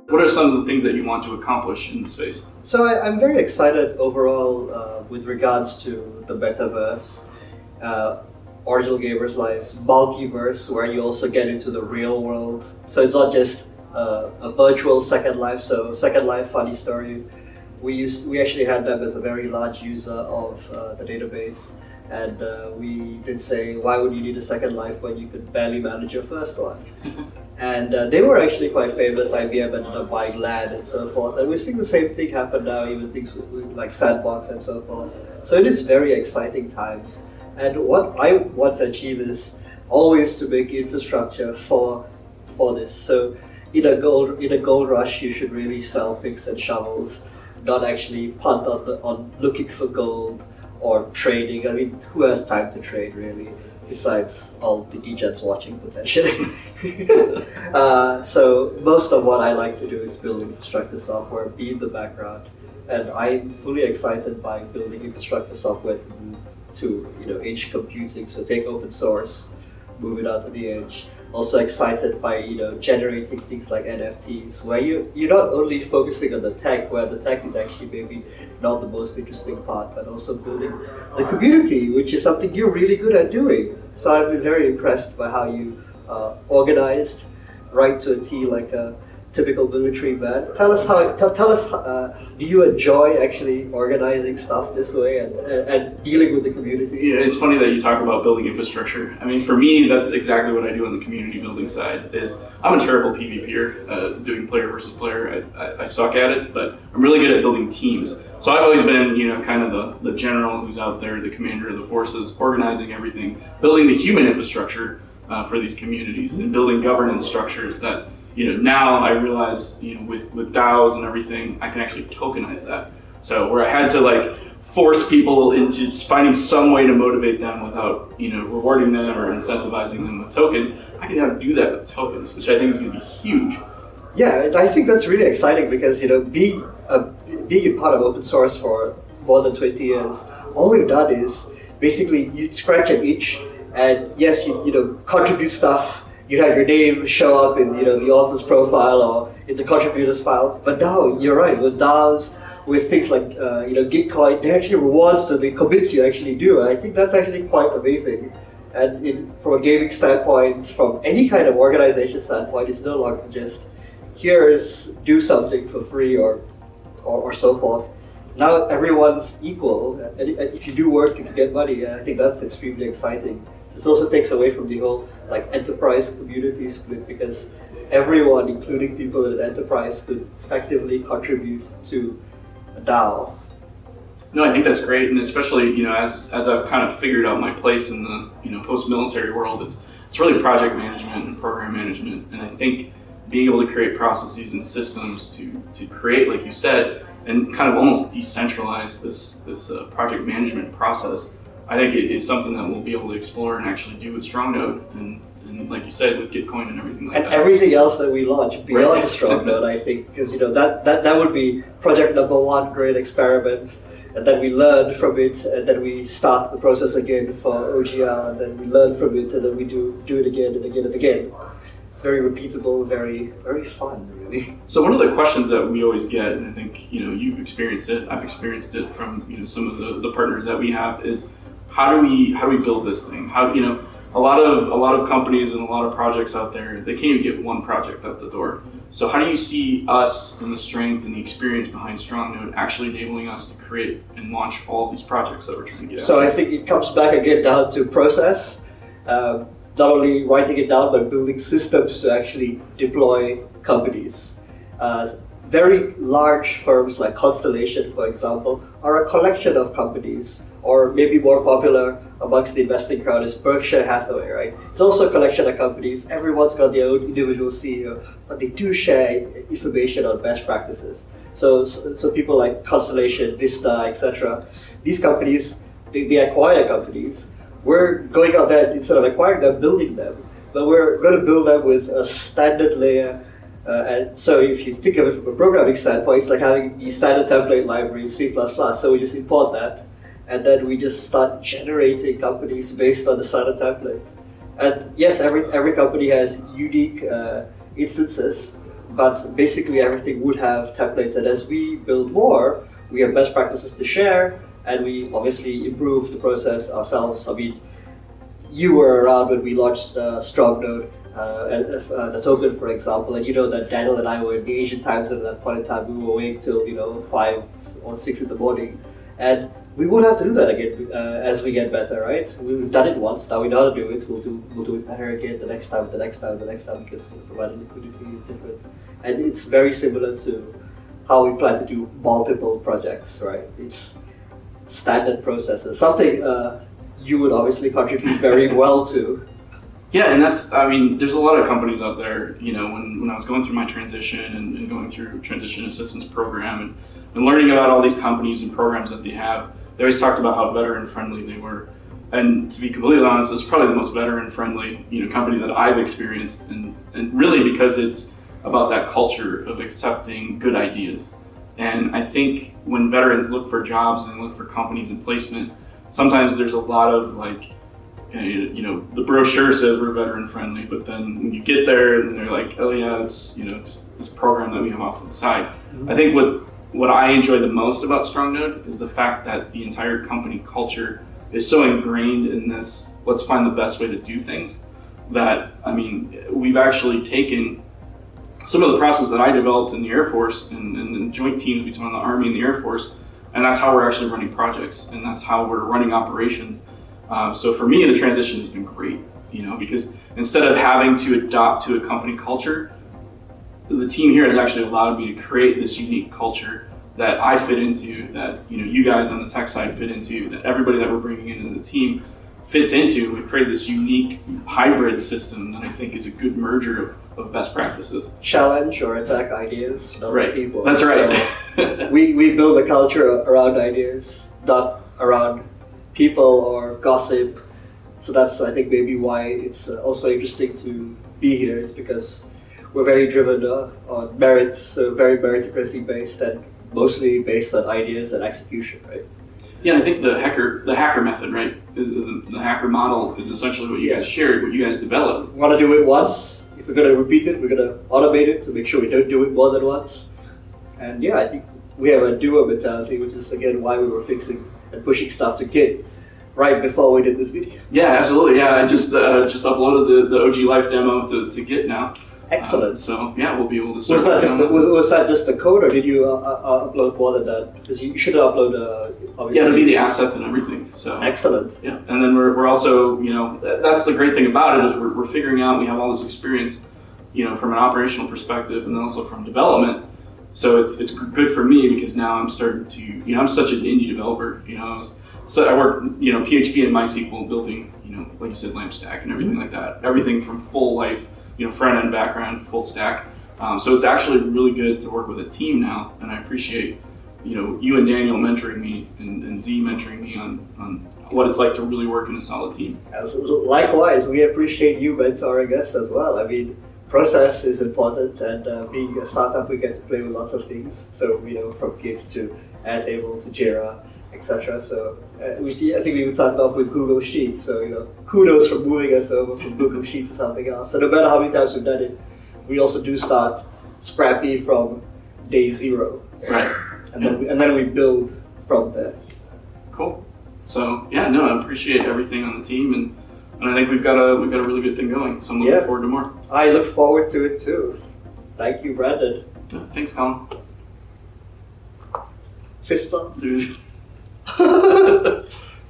What are some of the things that you want to accomplish in the space? So I'm very excited overall with regards to the Metaverse, Original Gamers Life's Multiverse, where you also get into the real world. So it's not just a virtual Second Life. So Second Life, funny story, we actually had them as a very large user of the database. And we did say, why would you need a Second Life when you could barely manage your first one? And they were actually quite famous. IBM ended up buying land and so forth. And we're seeing the same thing happen now, even things with like Sandbox and so forth. So it is very exciting times. And what I want to achieve is always to make infrastructure for this. So in a gold rush, you should really sell picks and shovels, not actually punt on looking for gold or trading. I mean, who has time to trade really? Besides all the degens watching potentially. So most of what I like to do is build infrastructure software, be in the background, and I'm fully excited by building infrastructure software to edge computing. So take open source, move it out to the edge. Also excited by generating things like NFTs, where you're not only focusing on the tech, where the tech is actually maybe not the most interesting part, but also building the community, which is something you're really good at doing. So I've been very impressed by how you organized right to a T, like a typical military man. Tell us do you enjoy actually organizing stuff this way and dealing with the community? Yeah, it's funny that you talk about building infrastructure. I mean, for me, that's exactly what I do on the community building side. I'm a terrible PvPer, doing player versus player. I suck at it, but I'm really good at building teams. So I've always been, kind of the general who's out there, the commander of the forces, organizing everything, building the human infrastructure for these communities, and building governance structures that now I realize, with DAOs and everything, I can actually tokenize that. So where I had to force people into finding some way to motivate them without, rewarding them or incentivizing them with tokens, I can now do that with tokens, which I think is going to be huge. Yeah, and I think that's really exciting because, being a part of open source for more than 20 years, all we've done is basically you scratch an itch and yes, you contribute stuff. You have your name show up in the author's profile or in the contributors file. But now you're right, with DAOs, with things like Gitcoin, they actually rewards to the commits you actually do. I think that's actually quite amazing. And from a gaming standpoint, from any kind of organization standpoint, it's no longer just here's do something for free or so forth. Now everyone's equal, and if you do work, you can get money. And I think that's extremely exciting. It also takes away from the whole enterprise community split, because everyone, including people in an enterprise, could effectively contribute to a DAO. No, I think that's great, and especially as I've kind of figured out my place in the post-military world, it's really project management and program management, and I think being able to create processes and systems to create, like you said, and kind of almost decentralize this project management process. I think it is something that we'll be able to explore and actually do with StrongNode, and like you said, with Gitcoin and everything like that. And everything else that we launch beyond StrongNode, I think, because that would be project number one, great experiment, and then we learn from it, and then we start the process again for OGL, and then we learn from it, and then we do it again and again and again. It's very repeatable, very, very fun, really. So one of the questions that we always get, and I think you've experienced it, I've experienced it from some of the partners that we have, is how do we build this thing? How a lot of companies and a lot of projects out there, they can't even get one project out the door. So how do you see us and the strength and the experience behind StrongNode actually enabling us to create and launch all these projects that we're trying to get out? So I think it comes back again down to process. Not only writing it down, but building systems to actually deploy companies. Very large firms like Constellation, for example, are a collection of companies, or maybe more popular amongst the investing crowd is Berkshire Hathaway, right? It's also a collection of companies. Everyone's got their own individual CEO, but they do share information on best practices. So people like Constellation, Vista, etc. These companies, they acquire companies. We're going out there, instead of acquiring them, building them. But we're going to build them with a standard layer. And so if you think of it from a programming standpoint, it's like having the standard template library in C++. So we just import that, and then we just start generating companies based on the standard template. And yes, every company has unique instances, but basically everything would have templates, and as we build more, we have best practices to share, and we obviously improve the process ourselves. I mean, you were around when we launched StrongNode, the token, for example, and you know that Daniel and I were in the Asian time zone at that point in time. We were awake till 5 or 6 in the morning, and we would have to do that again as we get better, right? We've done it once, now we know how to do it. We'll do it better again the next time, because provided liquidity is different, and it's very similar to how we plan to do multiple projects, right? It's standard processes, something you would obviously contribute very well to. Yeah, and there's a lot of companies out there, when I was going through my transition and going through transition assistance program and learning about all these companies and programs that they have, they always talked about how veteran friendly they were. And to be completely honest, it's probably the most veteran friendly, company that I've experienced, and really because it's about that culture of accepting good ideas. And I think when veterans look for jobs and look for companies and placement, sometimes there's a lot of the brochure says we're veteran friendly, but then when you get there and they're like, oh yeah, it's just this program that we have off to the side. Mm-hmm. I think what I enjoy the most about StrongNode is the fact that the entire company culture is so ingrained in this, let's find the best way to do things, that we've actually taken some of the process that I developed in the Air Force and joint teams between the Army and the Air Force, and that's how we're actually running projects, and that's how we're running operations. So for me, the transition has been great, because instead of having to adopt to a company culture, the team here has actually allowed me to create this unique culture that I fit into, that you guys on the tech side fit into, that everybody that we're bringing into the team fits into. We've created this unique hybrid system that I think is a good merger of best practices. Challenge or attack ideas, not right. people. That's right. So we build a culture around ideas, not around people or gossip. So that's, I think, maybe why it's also interesting to be here, is because we're very driven on merits, so very meritocracy based, and mostly based on ideas and execution, right? Yeah, I think the hacker method, right? The hacker model is essentially what you guys shared, what you guys developed. We want to do it once. If we're going to repeat it, we're going to automate it to make sure we don't do it more than once. And yeah, I think we have a duo mentality, which is again why we were fixing and pushing stuff to Git right before we did this video. Yeah, absolutely. Yeah, I just uploaded the OGLife demo to Git now. Excellent. So yeah, we'll be able to start. Was that just the code, or did you upload more than that? Because you should upload obviously. Yeah, it'll be the assets and everything. So excellent. Yeah, and then we're also that's the great thing about it, is we're figuring out, we have all this experience, from an operational perspective and then also from development. So it's good for me because now I'm starting to I'm such an indie developer. So I work PHP and MySQL building like you said, LAMP stack and everything like that. Everything from full life. Front end background, full stack. So it's actually really good to work with a team now, and I appreciate, you and Daniel mentoring me and Z mentoring me on what it's like to really work in a solid team. Likewise, we appreciate you mentoring us as well. I mean, process is important, and being a startup, we get to play with lots of things. So, from Git to Airtable to Jira, etc. So I think we started off with Google Sheets. So kudos for moving us over from Google Sheets to something else. So no matter how many times we've done it, we also do start scrappy from day zero. Right. And then we build from there. Cool. So yeah, no, I appreciate everything on the team, and I think we've got a really good thing going. So I'm looking forward to more. I look forward to it too. Thank you, Brandon. Yeah, thanks, Colin. Fist bump. Dude.